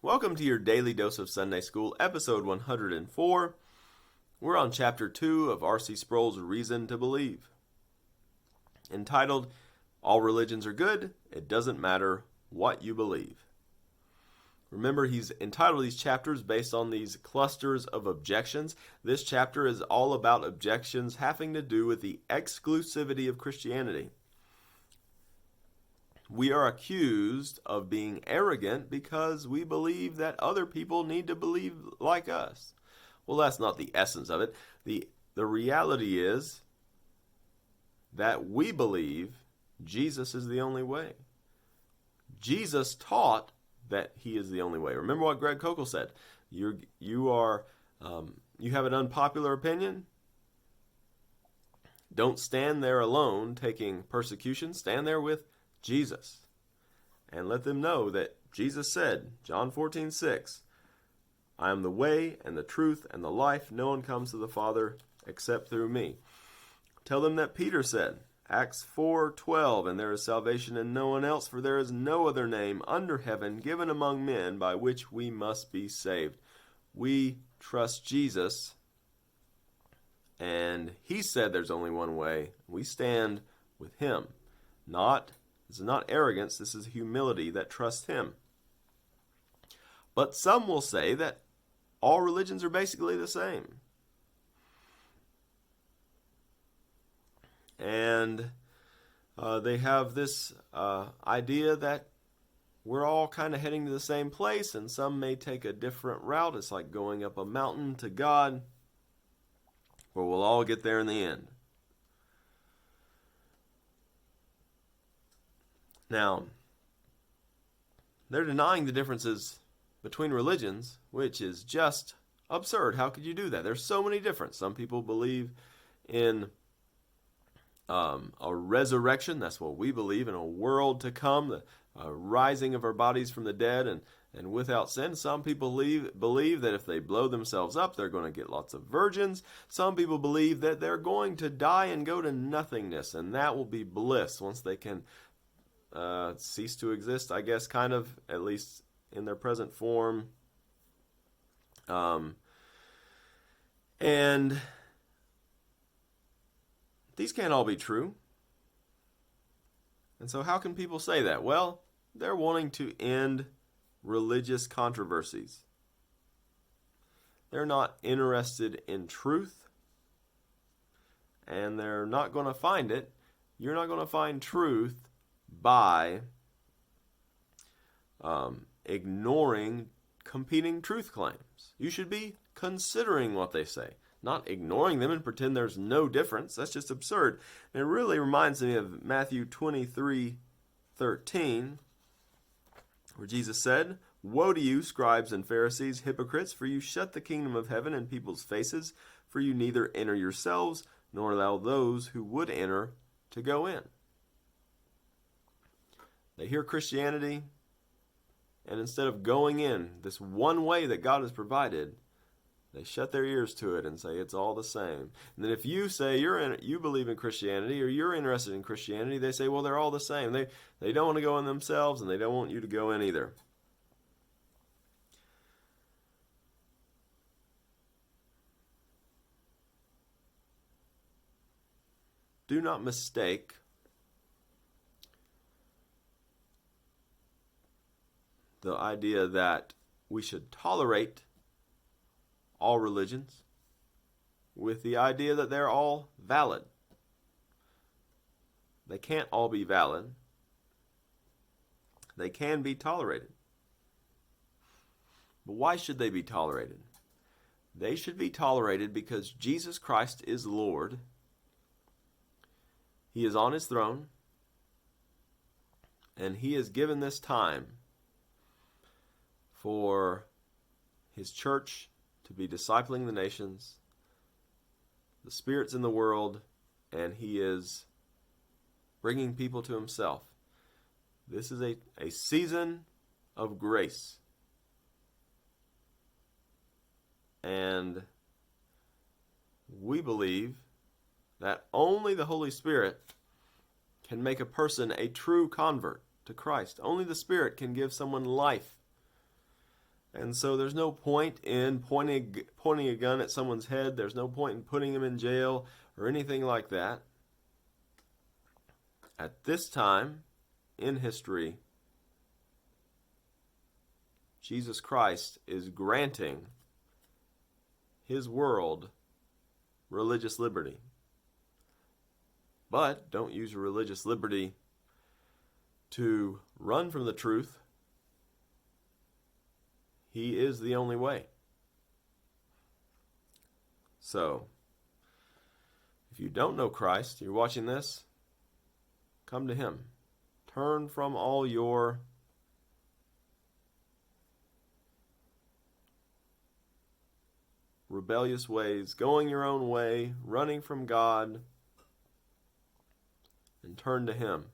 Welcome to your Daily Dose of Sunday School, episode 104. We're on chapter 2 of R.C. Sproul's Reason to Believe, entitled, All Religions Are Good, It Doesn't Matter What You Believe. Remember, he's entitled these chapters based on these clusters of objections. This chapter is all about objections having to do with the exclusivity of Christianity. We are accused of being arrogant because we believe that other people need to believe like us. Well, that's not the essence of it. The reality is that we believe Jesus is the only way. Jesus taught that he is the only way. Remember what Greg Kokel said. You have an unpopular opinion. Don't stand there alone taking persecution. Stand there with Jesus, and let them know that Jesus said, John 14:6, I am the way and the truth and the life. No one comes to the Father except through me. Tell them that Peter said, Acts 4:12, and there is salvation in no one else, for there is no other name under heaven given among men by which we must be saved. We trust Jesus, and he said there's only one way. We stand with him. This is not arrogance, this is humility that trusts him. But some will say that all religions are basically the same. And they have this idea that we're all kind of heading to the same place, and some may take a different route. It's like going up a mountain to God, where we'll all get there in the end. Now, they're denying the differences between religions, which is just absurd. How could you do that? There's so many differences. Some people believe in a resurrection. That's what we believe, in a world to come, the rising of our bodies from the dead and without sin. Some people believe that if they blow themselves up, they're going to get lots of virgins. Some people believe that they're going to die and go to nothingness, and that will be bliss once they can cease to exist, I guess, kind of, at least in their present form. And these can't all be true. And so how can people say that? Well, they're wanting to end religious controversies. They're not interested in truth, and they're not going to find it. You're not going to find truth by ignoring competing truth claims. You should be considering what they say, not ignoring them and pretend there's no difference. That's just absurd. And it really reminds me of Matthew 23:13, where Jesus said, Woe to you, scribes and Pharisees, hypocrites, for you shut the kingdom of heaven in people's faces, for you neither enter yourselves, nor allow those who would enter to go in. They hear Christianity, and instead of going in this one way that God has provided, they shut their ears to it and say it's all the same. And then if you say you believe in Christianity, or you're interested in Christianity, they say, well, they're all the same. They don't want to go in themselves, and they don't want you to go in either. Do not mistake the idea that we should tolerate all religions with the idea that they're all valid. They can't all be valid. They can be tolerated. But why should they be tolerated? They should be tolerated because Jesus Christ is Lord. He is on his throne, and he has given this time for his church to be discipling the nations, the spirits in the world, and he is bringing people to himself. This is a season of grace. And we believe that only the Holy Spirit can make a person a true convert to Christ. Only the Spirit can give someone life. And so there's no point in pointing a gun at someone's head. There's no point in putting them in jail or anything like that. At this time in history, Jesus Christ is granting his world religious liberty. But don't use your religious liberty to run from the truth. He is the only way. So, if you don't know Christ, you're watching this, come to him. Turn from all your rebellious ways, going your own way, running from God, and turn to him.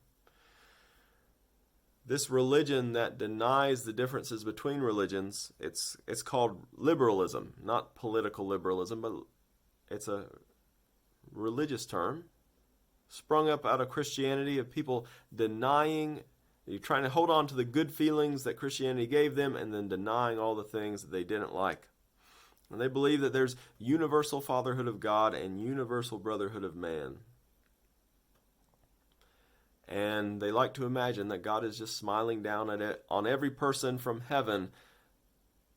This religion that denies the differences between religions, it's called liberalism, not political liberalism, but it's a religious term sprung up out of Christianity, of people denying, you're trying to hold on to the good feelings that Christianity gave them and then denying all the things that they didn't like. And they believe that there's universal fatherhood of God and universal brotherhood of man. And they like to imagine that God is just smiling down at it on every person from heaven.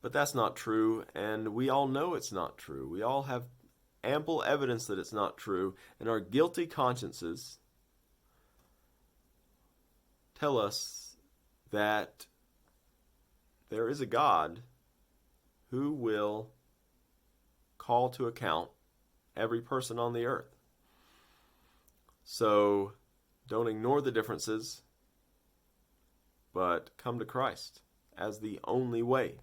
But that's not true, and we all know it's not true. We all have ample evidence that it's not true, and our guilty consciences tell us that there is a God who will call to account every person on the earth. So don't ignore the differences, but come to Christ as the only way.